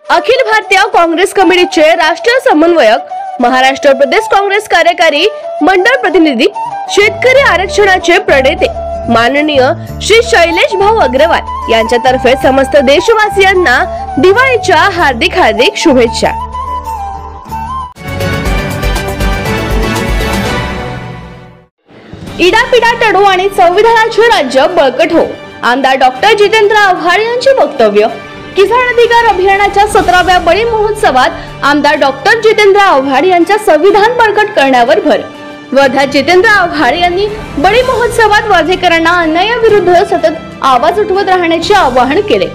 अखिल भारतीय काँग्रेस कमिटीचे राष्ट्रीय समन्वयक, महाराष्ट्र प्रदेश काँग्रेस कार्यकारी मंडळ प्रतिनिधी, शेतकरी आरक्षणाचे प्रणेते माननीय श्री शैलेश भाऊ अग्रवाल यांच्यातर्फे समस्त देशवासियांना दिवाळीच्या हार्दिक हार्दिक शुभेच्छा। इडापिडा टळो आणि संविधानाचे राज्य बळकट हो, आमदार डॉक्टर जितेंद्र आव्हाड यांचे वक्तव्य। किसान अधिकार अभियानाच्या 17व्या बळी महोत्सवात आमदार डॉक्टर जितेंद्र आव्हाड यांच्या संविधान बळकट करण्यावर भर। वर्ध्यात जितेंद्र आव्हाड यांनी बळी महोत्सवात वर्धेकरांना अन्यायाविरुद्ध सतत आवाज उठवत राहण्याचे आवाहन केले।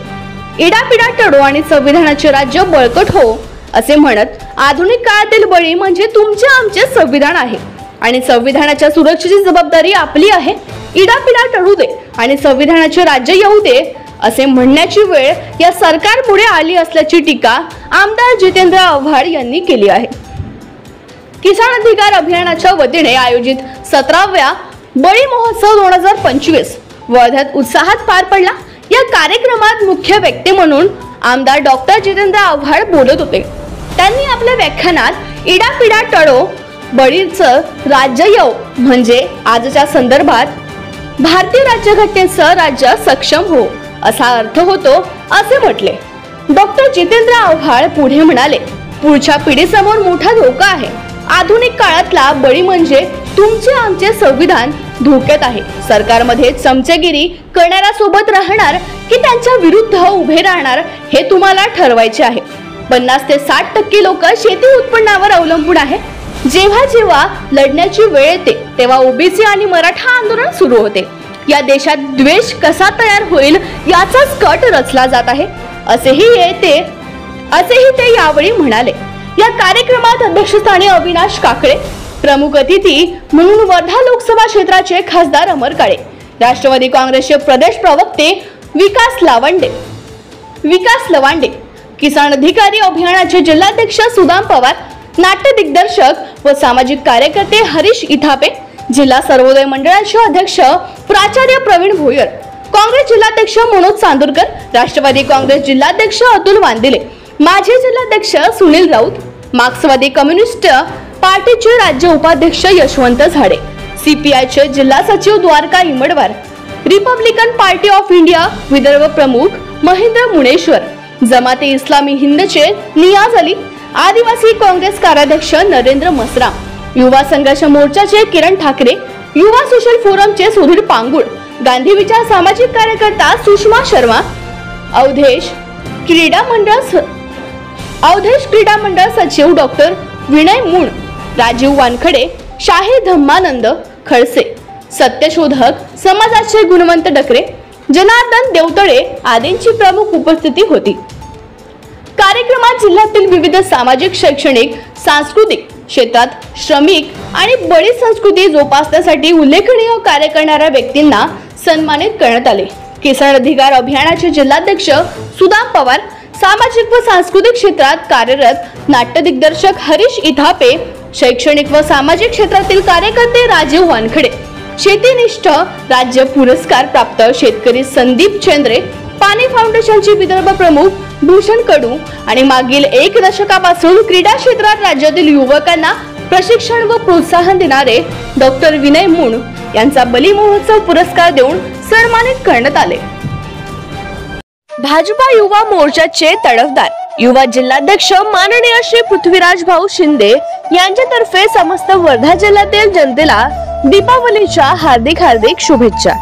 इडापिडा टळो आणि संविधानाचे राज्य बळकट हो असे म्हणत आधुनिक काळातील बळी म्हणजे तुमचे आमचे संविधान आहे आणि संविधानाच्या सुरक्षेची जबाबदारी आपली आहे। इडापिडा टळू दे आणि संविधानाचे राज्य येऊ दे असे म्हणण्याची वेळ या सरकारपुढे आली असल्याची टीका आमदार जितेंद्र आव्हाड यांनी केली आहे। किसान अधिकार अभियानाच्या वतीने आयोजित 17व्या बळी महोत्सव 2025 वर्ध्यात उत्साहात पार पडला। या कार्यक्रमात मुख्य व्यक्ती म्हणून आमदार डॉक्टर जितेंद्र आव्हाड बोलत होते। त्यांनी आपल्या व्याख्यानात इडापिडा टळो बळीचं राज्य येऊ म्हणजे आजच्या संदर्भात भारतीय राज्यघटनेचं राज्य सक्षम हो असा अर्थ होतो असे म्हटले। डॉक्टर जितेंद्र आव्हाड पुढे म्हणाले, पुढच्या पिढीसमोर मोठा धोका आहे। आधुनिक काळातला बळी म्हणजे तुमचे आमचे संविधान धोक्यात आहे। सरकारमध्ये चमचेगिरी करणाऱ्या सोबत राहणार की त्यांच्या विरुद्ध उभे राहणार हे तुम्हाला ठरवायचे आहे। 50 ते 60% लोक शेती उत्पन्नावर अवलंबून आहे। जेव्हा जेव्हा लढण्याची वेळ येते तेव्हा ओबीसी आणि मराठा आंदोलन सुरू होते। या देशात द्वेष कसा तयार होईल याचाच कट रचला जात आहे असेही ते यावेळी म्हणाले। या कार्यक्रमात अध्यक्षस्थानी अविनाश काकडे, प्रमुख अतिथी म्हणून वर्धा लोकसभा क्षेत्राचे खासदार अमर काळे, राष्ट्रवादी काँग्रेसचे प्रदेश प्रवक्ते विकास लवांडे, किसान अधिकारी अभियानाचे जिल्हाध्यक्ष सुदाम पवार, नाट्य दिग्दर्शक व सामाजिक कार्यकर्ते हरीश इथापे, जिल्हा सर्वोदय मंडळाचे अध्यक्ष प्राचार्य प्रवीण भोयर, काँग्रेस जिल्हाध्यक्ष मनोज चांदूरकर, राष्ट्रवादी काँग्रेस जिल्हाध्यक्ष अतुल वांदिले, माजी जिल्हाध्यक्ष सुनील राऊत, मार्क्सवादी कम्युनिस्ट पार्टीचे राज्य उपाध्यक्ष यशवंत झाडे, सीपीआयचे जिल्हा सचिव Dwarka Imadwar, Republican Party of India Vidarbha प्रमुख महेंद्र मुनेश्वर, जमाते इस्लामी हिंदचे नियाज अली, आदिवासी काँग्रेस कार्याध्यक्ष नरेंद्र मसराम, युवा संघर्ष मोर्चाचे किरण ठाकरे, युवा सोशल फोरमचे सुधीर पांगुळ, गांधी विचार सामाजिक कार्यकर्ता सुषमा शर्मा, अवधेश क्रीडा मंडळ सचिव डॉक्टर विनय मूण, राजीव वानखडे, शाहीर धम्मानंद खडसे, सत्यशोधक समाजाचे गुणवंत डकरे, जनार्दन देवतळे आदींची प्रमुख उपस्थिती होती। कार्यक्रमात जिल्ह्यातील विविध सामाजिक, शैक्षणिक, सांस्कृतिक क्षेत्रात श्रमिक आणि बळी संस्कृती जोपासण्यासाठी उल्लेखनीय कार्य करणाऱ्या व्यक्तींना सन्मानित करण्यात आले। किसान अधिकार अभियानाचे जिल्हाध्यक्ष सुदाम पवार, सामाजिक व सांस्कृतिक क्षेत्रात कार्यरत नाट्य दिग्दर्शक हरीश इथापे, शैक्षणिक व सामाजिक क्षेत्रातील कार्यकर्ते राजीव वानखडे, शेतीनिष्ठ राज्य पुरस्कार प्राप्त शेतकरी संदीप चेंद्रे, पाणी फाउंडेशनचे विदर्भ प्रमुख भूषण कडू आणि मागील 1 दशकापासून क्रीडा क्षेत्रात राज्यातील युवकांना प्रशिक्षण व प्रोत्साहन देणारे डॉक्टर विनय मूण यांचा बळी महोत्सव पुरस्कार देऊन सन्मानित करण्यात आले। भाजपा युवा मोर्चाचे तडफदार युवा जिल्हाध्यक्ष माननीय श्री पृथ्वीराज भाऊ शिंदे यांच्यातर्फे समस्त वर्धा जिल्ह्यातील जनतेला दीपावलीच्या हार्दिक हार्दिक शुभेच्छा।